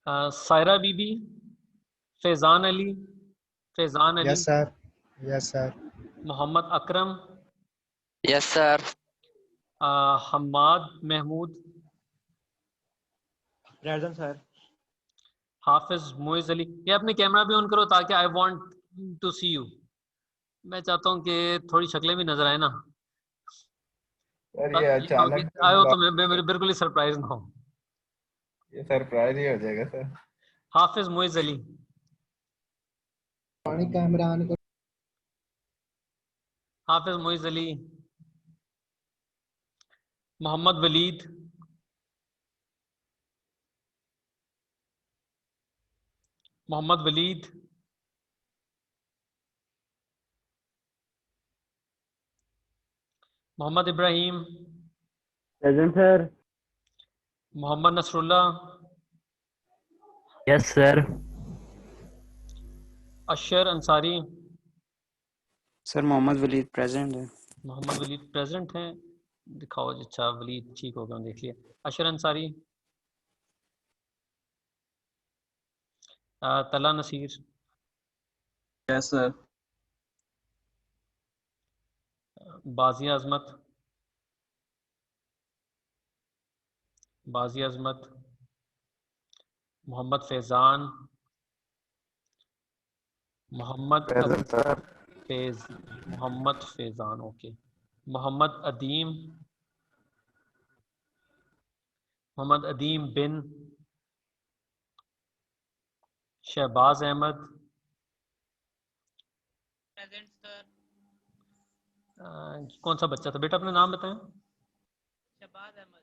Saira Bibi, Faizan Ali, Faizan Ali, yes sir, yes sir, Mohammad Akram, yes sir. Hammad Mahmood, present sir. Hafiz Moiz Ali. ये अपने camera भी ऑन करो ताकि I want to see you. मैं चाहता हूँ कि थोड़ी शक्लें भी नजर आए ना, सर ये ताकि ये ना हो कि अचानक से आए हो तो बुला, मैं बिल्कुल ही सरप्राइज ना हो। ये सरप्राइज ही हो जाएगा सर। हाफिज मोइज अली, पानी कैमरा ऑन करो। Hafiz Moiz Ali, Mohammad Waleed, Mohammad Waleed, Mohammad Ibrahim, present sir. Mohammad Nasrullah, yes sir. Ashar Ansari, sir Mohammad Waleed present है। मोहम्मद वलीद प्रेजेंट हैं। दिखाओ जी, अच्छा वलीद ठीक हो गया, देख लिया। अशर अंसारी, तला Naseer, yes sir. Baji Azmat, Baji Azmat, Mohammad Faizan, Mohammad present sir. Mohammad Faizan, okay. Mohammad Adeem, Mohammad Adeem bin, Shahbaz Ahmed, present sir. कौन सा बच्चा था बेटा, अपना नाम बताएं। शहबाज अहमद।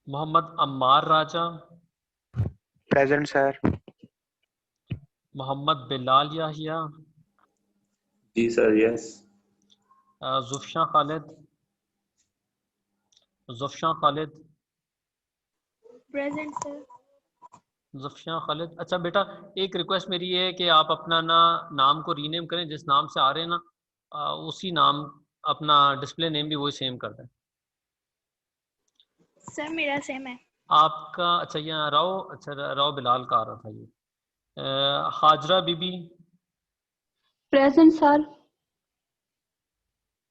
Mohammad Ammar Raja, present sir. मोहम्मद बिलाल याहिया, जी sir yes. Zufshan Khalid, Zufshan Khalid, present sir. Zufshan Khalid. अच्छा बेटा, एक रिक्वेस्ट मेरी है कि आप अपना ना नाम को रीनेम करें, जिस नाम से आ रहे हैं ना उसी नाम, अपना डिस्प्ले नेम भी वही सेम कर दें। सर मेरा सेम है। आपका अच्छा यहाँ राव, अच्छा राव बिलाल का आ रहा था ये। Hajra Bibi, present sir.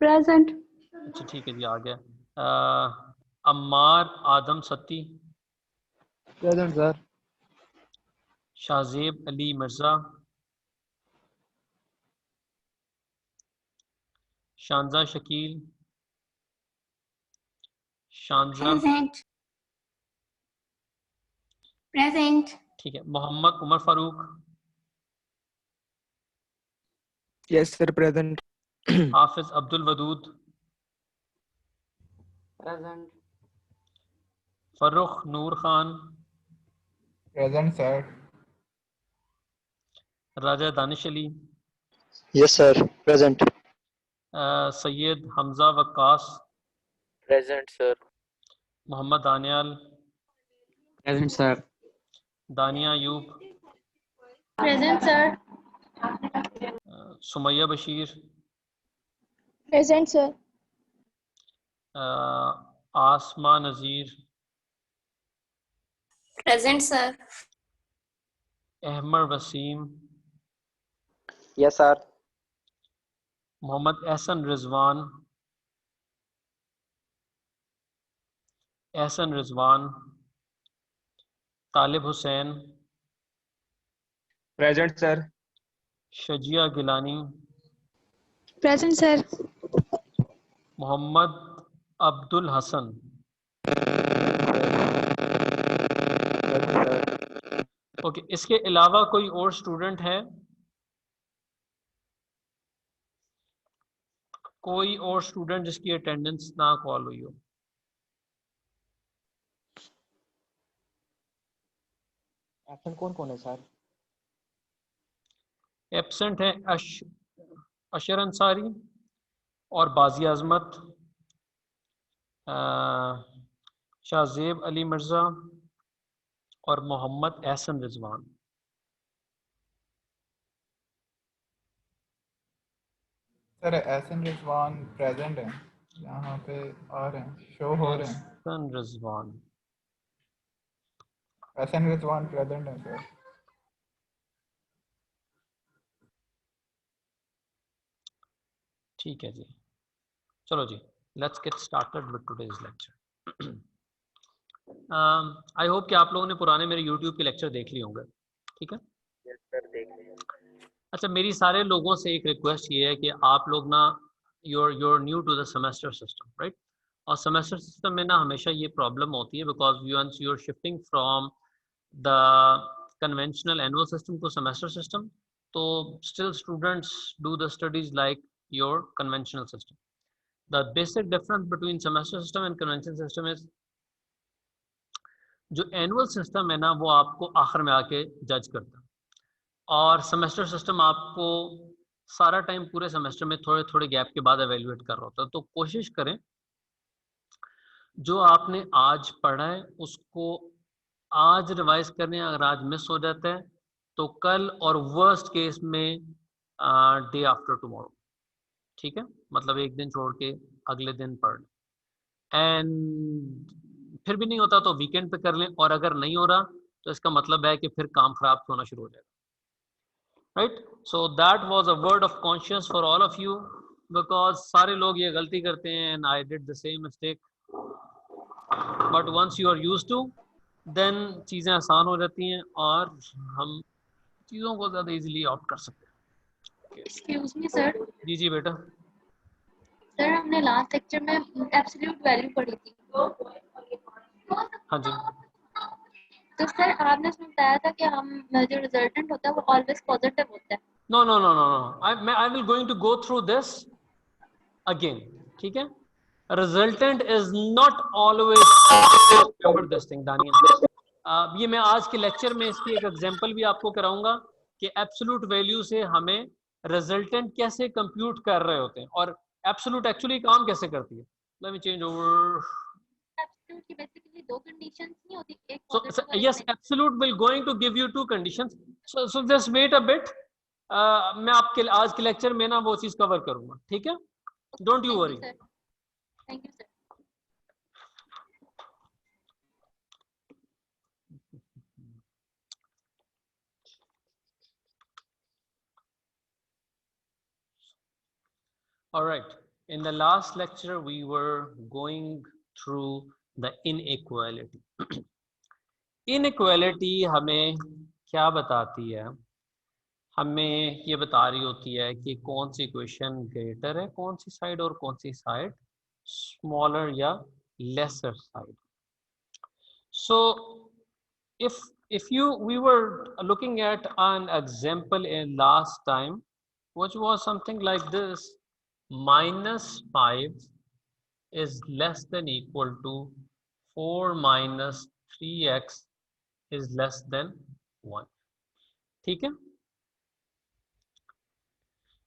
Present. अच्छा ठीक है जी, आ गया। Ammar Adam Satti, present sir. Shahzeb Ali Mirza, Shanza Shakeel, Shanza, present. Present. ठीक है। Mohammad Umar Farooq, yes sir, present. Hafiz Abdul Wadood, present. Farrukh Noor Khan, present sir. Raja Danish Ali, yes sir, present. Syed Hamza Waqqas, present sir. Mohammad Daniyal, present sir. Dania Ayub, present sir. Sumaiya Bashir, present sir. Asma नज़ीर, present sir. Ahmed Waseem, yes sir. Mohammad Ehsan Rizwan, Ehsan Rizwan, Talib Hussain, present sir. Shazia Gilani, present sir. Mohammad Abdul Hasan. Okay, इसके अलावा कोई और स्टूडेंट है? कोई और student जिसकी अटेंडेंस ना कॉल हुई हो? एब्सेंट कौन कौन है सर? एब्सेंट है अशर अंसारी और बाजी अजमत, शाहजेब अली मिर्जा और मोहम्मद एहसन रिजवान। सर एहसन रिजवान प्रेजेंट है, यहाँ पे आ रहे हैं, शो हो रहे हैं। Ehsan Rizwan, Hassan Rizwan present है sir. ठीक है जी, चलो जी, let's get started with today's lecture. I hope कि आप लोगों ने पुराने मेरे यूट्यूब के लेक्चर देख लिए होंगे, ठीक है। यस सर, देख लिया। अच्छा, मेरी सारे लोगों से एक रिक्वेस्ट ये है कि आप लोग ना you're new to the semester system, right. और सेमेस्टर सिस्टम में ना हमेशा ये प्रॉब्लम होती है because once you're shifting from the conventional annual system to semester system, तो still students do the studies like your conventional system. The basic difference between semester system and conventional system is जो annual system है ना वो आपको आखिर में आके जज करता है, और सेमेस्टर सिस्टम आपको सारा टाइम पूरे सेमेस्टर में थोड़े थोड़े गैप के बाद एवेल्युएट कर रहा होता है। तो कोशिश करें जो आपने आज पढ़ा है उसको आज रिवाइज करने, अगर आज मिस हो जाता है तो कल और वर्स्ट केस में डे आफ्टर टुमारो, ठीक है। मतलब एक दिन छोड़ के अगले दिन पढ़ लें, एंड फिर भी नहीं होता तो वीकेंड पे कर लें, और अगर नहीं हो रहा तो इसका मतलब है कि फिर काम खराब होना शुरू हो जाएगा, right. So that was a word of conscious for all of you, because सारे लोग ये गलती करते हैं and I did the same mistake, but once you are used to then चीज़ें आसान हो जाती हैं और हम चीज़ों को ज़्यादा इजीली ऑप्ट कर सकते हैं। Excuse me sir. जी जी बेटा। सर हमने लास्ट लेक्चर में एब्सोल्यूट वैल्यू पढ़ी थी। हाँ जी। तो सर आपने उसमें बताया था कि हम जो रिजल्टेंट होता है वो ऑलवेज पॉजिटिव होता है। No no no no no, I will going to go through this again, ठीक है। Resultant is not always, remember this thing Dania. ये मैं आज के लेक्चर में इसकी एक एग्जांपल भी आपको कराऊंगा कि एब्सोल्यूट वैल्यू से हमें रिजल्टेंट कैसे कंप्यूट कर रहे होते हैं और एब्सोल्यूट एक्चुअली काम कैसे करती है। Let me change over. Absolute की बेसिकली दो कंडीशंस नहीं होती, एक So, पॉजिटिव और yes, absolute will going to give you two conditions. So just wait a bit. मैं आपके आज के लेक्चर में ना वो चीज कवर करूंगा, ठीक है। Don't you worry. Thank you sir. All right. In the last lecture, we were going through the inequality. Inequality हमें क्या बताती है? हमें ये बता रही होती है कि कौन सी इक्वेशन ग्रेटर है कौन सी साइड और कौन सी साइड स्मॉलर या laser side. So if we were looking at an example in last time which was something like this, -5 is less than equal to 4 minus 3x is less than 1, ठीक है।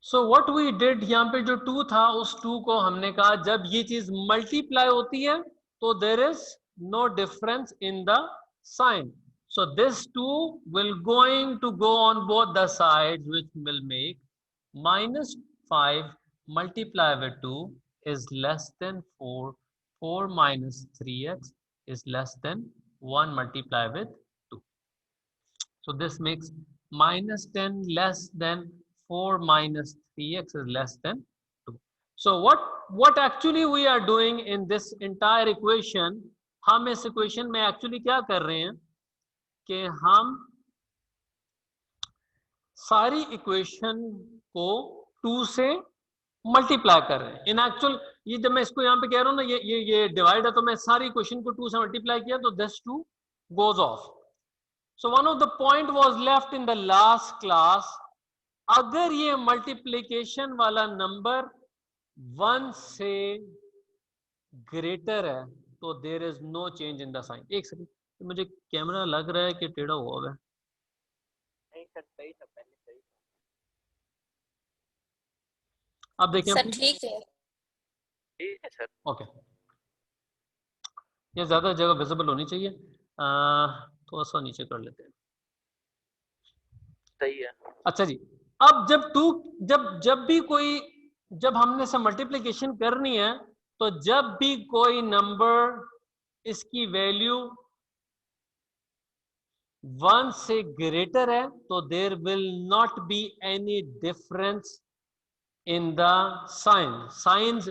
So what we did, यहाँ पे जो 2 था उस 2 को हमने कहा जब ये चीज मल्टीप्लाई होती है तो there is no difference in the sign. So this 2 will going to go on both the sides, which will make -5 multiplied with 2 is less than 4. 4 minus 3x is less than 1 multiplied with 2. So this makes -10 less than 4 minus 3x is less than 2. So what actually we are doing in this entire equation, हम इस equation में actually क्या कर रहे हैं कि हम सारी equation को 2 से मल्टीप्लाई कर रहे हैं। इन एक्चुअल ये जब मैं इसको यहाँ पे कह रहा हूँ ना ये डिवाइड है तो मैं सारी इक्वेशन को 2 से मल्टीप्लाई किया तो this 2 goes off. So one of the point was left in the last class, अगर ये मल्टीप्लिकेशन वाला नंबर 1 से ग्रेटर है तो there is no change in the sign. एक सेकंड, मुझे कैमरा लग रहा है कि टेढ़ा हुआ है। नहीं सर, सही था, पहले सही था। अब देखें सर ठीक है। ठीक है सर। ओके, ये ज्यादा जगह विजिबल होनी चाहिए, थोड़ा सा नीचे कर लेते हैं। सही है। अच्छा जी, अब जब हमने से मल्टीप्लिकेशन करनी है तो जब भी कोई नंबर इसकी वैल्यू 1 से ग्रेटर है तो there will not be any difference in the sign, signs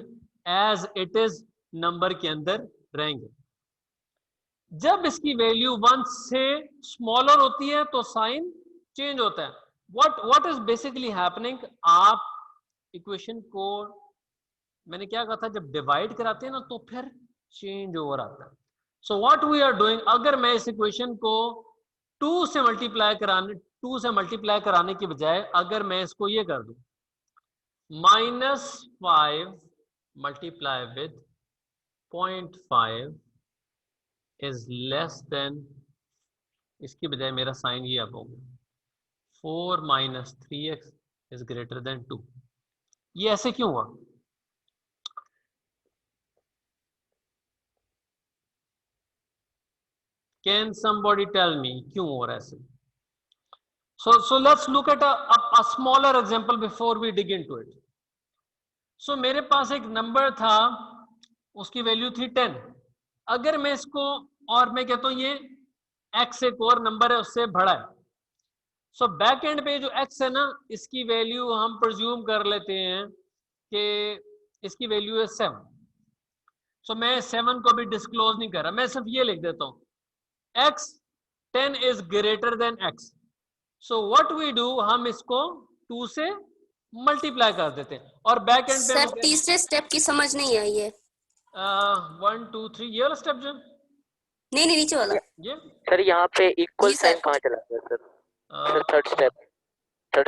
as it is number के अंदर रहेंगे। जब इसकी वैल्यू 1 से स्मॉलर होती है तो साइन चेंज होता है। व्हाट इज बेसिकली हैपनिंग, आप इक्वेशन को मैंने क्या कहा था, जब डिवाइड कराते हैं ना तो फिर चेंज ओवर आता है। So what we are doing, अगर मैं इस इक्वेशन को 2 से मल्टीप्लाई कराने की बजाय अगर मैं इसको ये कर दूं -5 multiply with 0.5 is less than, इसकी बजाय मेरा साइन ये अब होगा 4 - 3x इज ग्रेटर देन 2। ये ऐसे क्यों हुआ? कैन somebody tell me क्यों हो रहा है ऐसे? So let's look at a smaller example before we dig into it. So मेरे पास एक नंबर था, उसकी वैल्यू थी 10। अगर मैं इसको और मैं कहता हूं ये x एक और नंबर है उससे बड़ा है, सो बैक एंड पे जो x है ना इसकी वैल्यू हम प्रिज्यूम कर लेते हैं कि इसकी वैल्यू है 7। सो मैं 7 को भी डिस्क्लोज नहीं कर रहा, मैं सिर्फ ये लिख देता हूं x 10 is greater than x. So what we do, हम इसको 2 से मल्टीप्लाई कर देते हैं और बैक एंड पे सर तीसरे स्टेप की समझ नहीं आई है। 1 2 3 ये वाला स्टेप जो नहीं नीचे वाला ये सर यहाँ पे इक्वल जी, सर। साइन कहाँ चला गया सर? सर थर्ड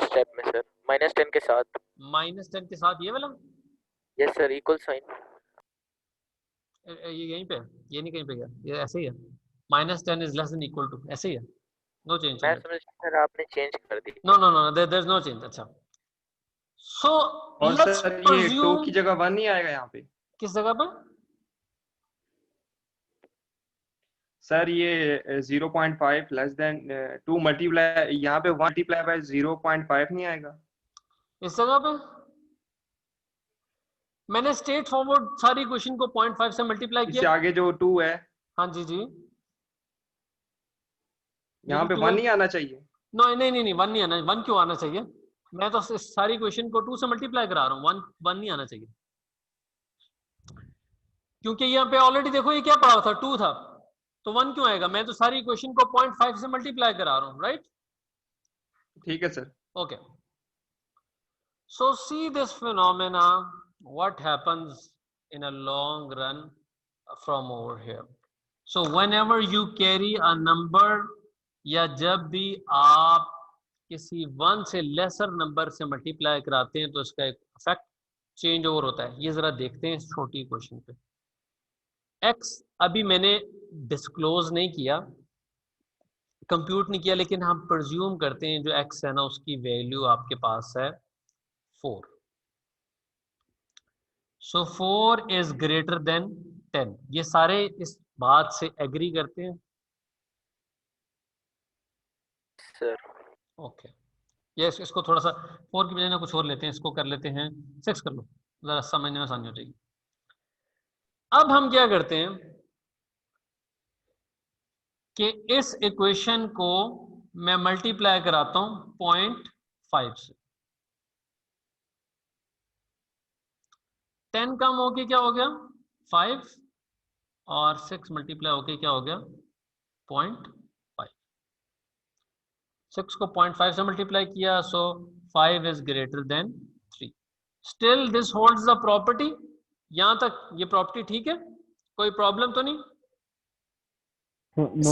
स्टेप में सर -10 के साथ, -10 के साथ ये वाला यस सर, इक्वल साइन। ये यहीं पे है, ये नहीं कहीं पे गया, ये ऐसे ही है -10 is less than equal to, ऐसे ही है, नो चेंज। मैं समझ सर आपने चेंज कर दी। No there is no change. अच्छा सो और सर ये 2 की जगह 1 नहीं आएगा यहाँ पे? किस जगह पर सर ये 0.5 लेस देन 2 मल्टीप्लाई, यहाँ पे 1 मल्टीप्लाई बाय 0.5 नहीं आएगा? इस जगह पे मैंने स्ट्रेट फॉरवर्ड सारी क्वेश्चन को 0.5 से मल्टीप्लाई इससे किया। आगे जो 2 है, हाँ जी यहाँ पे 1 नहीं आना चाहिए? नहीं 1 नहीं आना। 1 क्यों आना चाहिए? मैं तो इस सारी क्वेश्चन को 2 से मल्टीप्लाई करा रहा हूँ, 1 नहीं आना चाहिए क्योंकि यहाँ पे ऑलरेडी देखो ये क्या पड़ा था 2 था, तो 1 क्यों आएगा? मैं तो सारी क्वेश्चन को 0.5 से मल्टीप्लाई करा रहा हूँ, राइट? ठीक है sir. Okay. So see this phenomena, what happens in a long run from over here. So whenever you carry a number, या जब भी आप किसी 1 से लेसर नंबर से मल्टीप्लाई कराते हैं तो इसका एक इफेक्ट चेंज ओवर होता है। ये जरा देखते हैं इस छोटी क्वेश्चन पे। x अभी मैंने डिस्क्लोज नहीं किया, कंप्यूट नहीं किया, लेकिन हम प्रिज्यूम करते हैं जो x है ना उसकी वैल्यू आपके पास है 4। सो 4 इज ग्रेटर देन 10। ये सारे इस बात से एग्री करते हैं सर? ओके ये इसको थोड़ा सा 4 की बजाय ना कुछ और लेते हैं, इसको कर लेते हैं 6 कर लो, जरा समझने में आसानी हो जाएगी। अब हम क्या करते हैं कि इस इक्वेशन को मैं मल्टीप्लाई कराता हूं 0.5 से। 10 कम होके क्या हो गया 5 और 6 मल्टीप्लाई होके क्या हो गया 0.5। 6 को 0.5 से मल्टीप्लाई किया, सो 5 is greater than 3। Still this holds the property. यहां तक ये प्रॉपर्टी ठीक है, कोई प्रॉब्लम तो नहीं?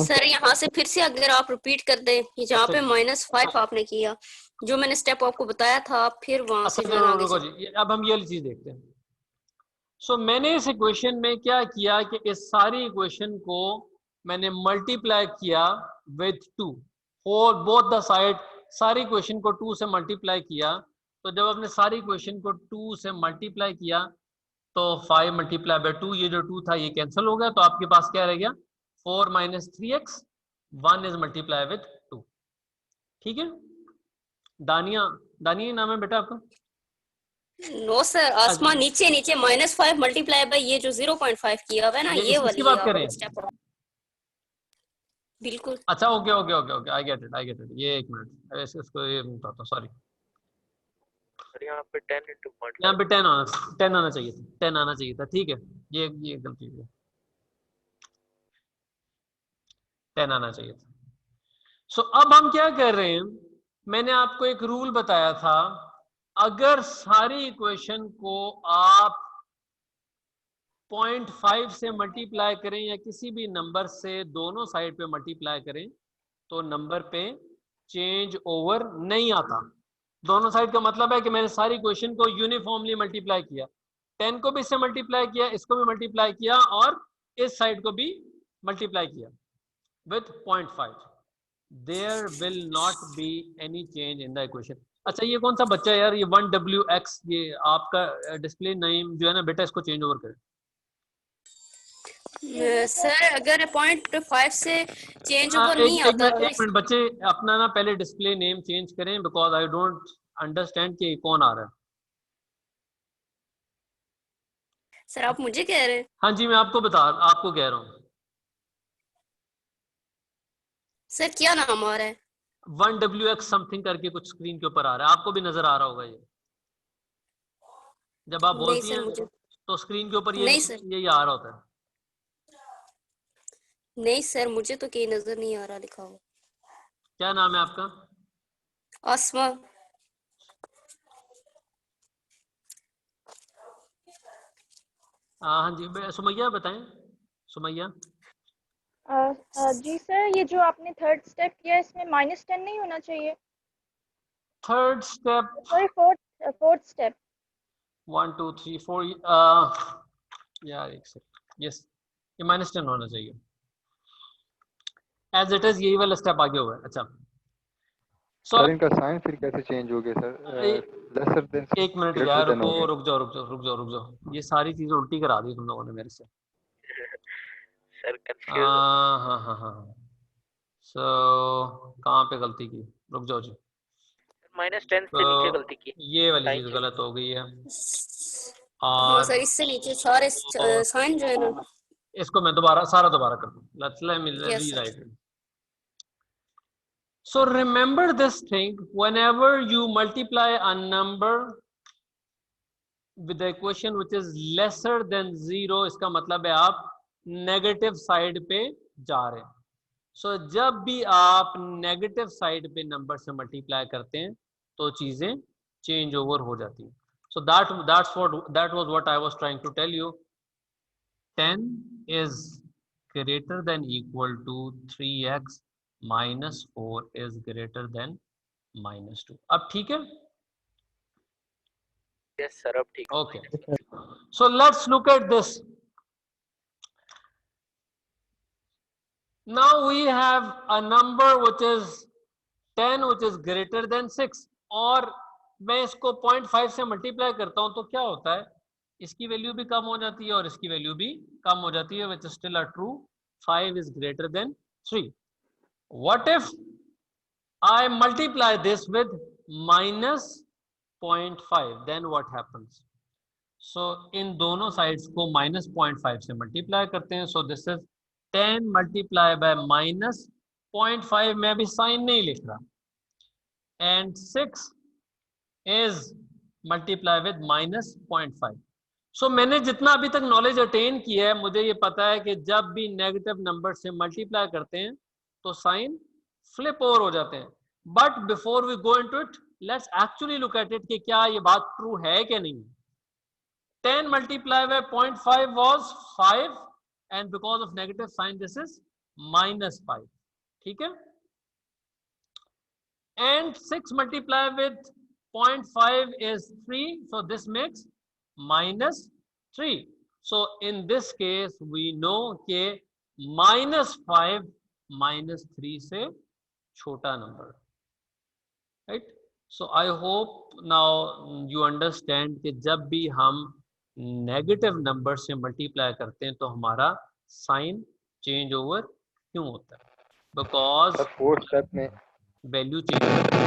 सर यहाँ से फिर से अगर आप रिपीट कर दें, जहाँ पे -5 आपने किया, जो मैंने स्टेप आपको बताया था, आप फिर वहां से रुको जी, अब हम ये वाली चीज देखते हैं। सो मैंने इस इक्वेशन में क्या किया कि इस सारी इक्वेशन को मैंने मल्टीप्लाई किया with 2, whole both the side, सारी इक्वेशन को 2 से मल्टीप्लाई किया। तो जब आपने सारी इक्वेशन को 2 से मल्टीप्लाई किया तो 5 मल्टीप्लाई बाय 2, ये जो 2 था ये कैंसिल हो गया, तो आपके पास क्या रह गया 4 - 3x, 1 इज मल्टीप्लाई विद 2। ठीक है, दानिया नाम है बेटा आपका? नो सर, आसमान नीचे -5 मल्टीप्लाई बाय ये जो 0.5 किया हुआ है ना, ये वाली बात करें। बिल्कुल। अच्छा okay okay okay okay, I get it. ये एक मिनट, इसको ये बताता हूँ, सॉरी। और यहाँ पे 10 into 0.5 यहाँ पे 10 आना चाहिए था, 10 आना चाहिए था, ठीक है, ये गलती हुई है, 10 आना चाहिए था। सो अब हम क्या कर रहे हैं, मैंने आपको एक रूल बताया था, अगर सारी इक्वेशन को आप 0.5 से मल्टीप्लाई करें या किसी भी नंबर से दोनों साइड पे मल्टीप्लाई करें तो नंबर पे चेंज ओवर नहीं आता। दोनों साइड का मतलब है कि मैंने सारी इक्वेशन को यूनिफॉर्मली मल्टीप्लाई किया, 10 को भी इससे मल्टीप्लाई किया, इसको भी मल्टीप्लाई किया और इस साइड को भी मल्टीप्लाई किया with 0.5, there will not be any change in the equation। अच्छा ये कौन सा बच्चा है यार, ये 1WX, ये आपका डिस्प्ले नेम जो है ना बेटा, इसको चेंज ओवर करें। सर अगर 0.5 से चेंज ओवर नहीं एक आता मिनट बच्चे, अपना ना पहले डिस्प्ले नेम चेंज करें, बिकॉज आई डोंट अंडरस्टैंड कि कौन आ रहा है। सर आप मुझे कह रहे हैं? हाँ जी, मैं आपको कह रहा हूँ। सर क्या नाम आ रहा है? 1WX समथिंग करके कुछ स्क्रीन के ऊपर आ रहा है, आपको भी नजर आ रहा होगा ये, जब आप बोलती हैं मुझे तो स्क्रीन के ऊपर नहीं सर, ये आ रहा होता है। नहीं सर मुझे तो कहीं नजर नहीं आ रहा लिखा हुआ। क्या नाम है आपका? आसमा। हाँ जी, सुमैया बताएं, सुमैया। जी सर, ये जो आपने थर्ड स्टेप किया इसमें -10 नहीं होना चाहिए? Third step, sorry fourth step. 1 2 3 4 यार एक सेकंड, यस ये -10 होना चाहिए, एज इट इज यही वाला स्टेप आगे हुआ है। अच्छा सर इनका साइन फिर कैसे चेंज हो गया सर? लेसर देन, एक मिनट यार, रुक जाओ, ये सारी चीजें उल्टी करा दी तुम लोगों ने मेरे से। सर हाँ, सो कहाँ पे गलती की, रुक जाओ जी। -10 से नीचे गलती की, ये वाली चीज गलत हो गई है, हाँ और सर इससे नीचे सारे साइन जो है ना, इसको मैं सारा दोबारा कर दूं। Let's let me rewrite it. So remember this thing, whenever you multiply a number with the equation which is lesser than 0, इसका मतलब है आप नेगेटिव साइड पे जा रहे हैं। सो जब भी आप नेगेटिव साइड पे नंबर से मल्टीप्लाई करते हैं तो चीजें चेंज ओवर हो जाती हैं। सो that was what I was trying to tell you. 10 is greater than equal to 3x minus 4 is greater than -2। अब ठीक है? यस सर अब ठीक। Okay, so let's look at this. Now we have a number which is 10 which is greater than 6, और मैं इसको 0.5 से multiply करता हूं तो क्या होता है, इसकी वैल्यू भी कम हो जाती है और इसकी वैल्यू भी कम हो जाती है, which is still a true, 5 is greater than 3. What if I multiply this with -0.5, then what happens? So इन दोनों साइड्स को -0.5 से मल्टीप्लाई करते हैं, so this is 10 multiplied by -0.5, मैं अभी साइन नहीं लिख रहा, and 6 is multiplied with -0.5। सो मैंने जितना अभी तक नॉलेज अटेन किया है, मुझे ये पता है कि जब भी नेगेटिव नंबर से मल्टीप्लाई करते हैं तो साइन फ्लिप ओवर हो जाते हैं। But before we go into it, let's actually look at it कि क्या ये बात ट्रू है कि नहीं। 10 multiplied by 0.5 was 5, and because of negative sign this is -5, ठीक है। And 6 multiplied with 0.5 is 3, so this makes -3। So in this case we know कि -5 -3 से छोटा number, right? So I hope now you understand कि जब भी हम negative number से मल्टीप्लाई करते हैं तो हमारा साइन चेंज ओवर क्यों होता है, बिकॉज फोर्थ स्टेप में वैल्यू चेंज होती है।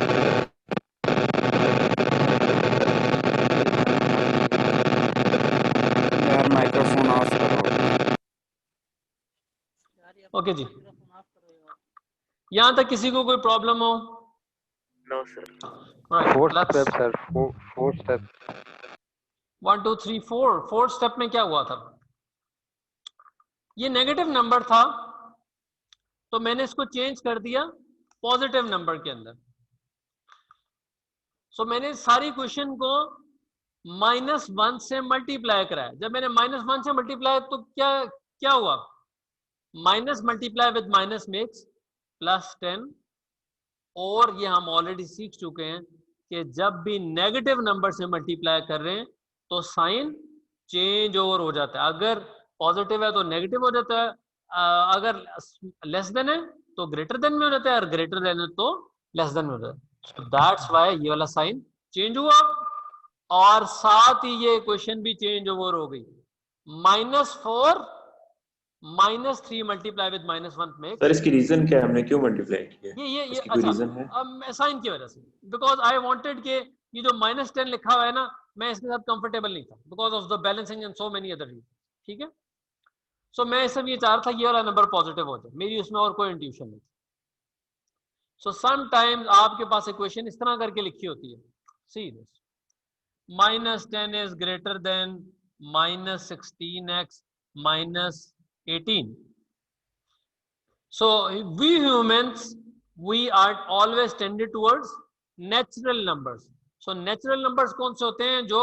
यार माइक्रोफोन ऑफ करो। ओके जी, यहाँ तक किसी को कोई प्रॉब्लम हो? No sir. Right, fourth let's- step sir, fourth step 1 2 3 4 fourth step में क्या हुआ था? ये नेगेटिव नंबर था तो मैंने इसको चेंज कर दिया पॉजिटिव नंबर के अंदर। सो मैंने सारी क्वेश्चन को -1 से मल्टीप्लाई कराया। जब मैंने -1 से मल्टीप्लाई तो क्या हुआ? Minus multiply with minus makes +10। और ये हम ऑलरेडी सीख चुके हैं कि जब भी नेगेटिव नंबर से मल्टीप्लाई कर रहे हैं तो साइन चेंज ओवर हो जाता है। अगर पॉजिटिव है तो नेगेटिव हो जाता है, अगर लेस देन है तो ग्रेटर देन में हो जाता है, और ग्रेटर देन है तो लेस देन में हो जाता है। सो दैट्स व्हाई ये वाला साइन चेंज हुआ। और साथ ही ये इक्वेशन भी चेंज ओवर हो गई। -4 -3 मल्टीप्लाई विद -1 मेक्स। सर इसकी रीजन क्या है, हमने क्यों मल्टीप्लाई किया? ये इसकी कोई रीजन है? साइन की वजह से, बिकॉज आई वांटेड के ये जो -10 लिखा हुआ है ना, मैं इसके साथ कंफर्टेबल नहीं था because of the balancing and so many other reason. ठीक है, सो मैं सब ये चाह रहा था ये वाला नंबर पॉजिटिव हो जाए, मेरी उसमें और कोई इंट्यूशन नहीं। सो समटाइम्स आपके पास इक्वेशन इस तरह करके लिखी होती है, see this, -10 is greater than -16x -18. So we humans, we are always tended towards natural numbers. So natural numbers कौन से होते हैं? जो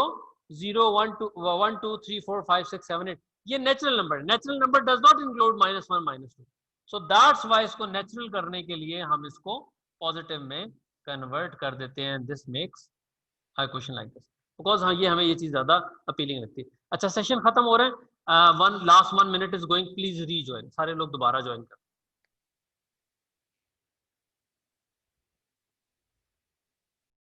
0 1 2 1 2 3 4 5 6 7 8, ये नेचुरल नंबर है। Natural number does not include -1 -2। So that's why इसको नेचुरल करने के लिए हम इसको पॉजिटिव में कन्वर्ट कर देते हैं। This makes a question like this, because हाँ ये हमें ये चीज ज्यादा अपीलिंग लगती है। अच्छा, सेशन खत्म हो रहे हैं। Last 1 minute is going, please rejoin, सारे लोग दोबारा ज्वाइन कर।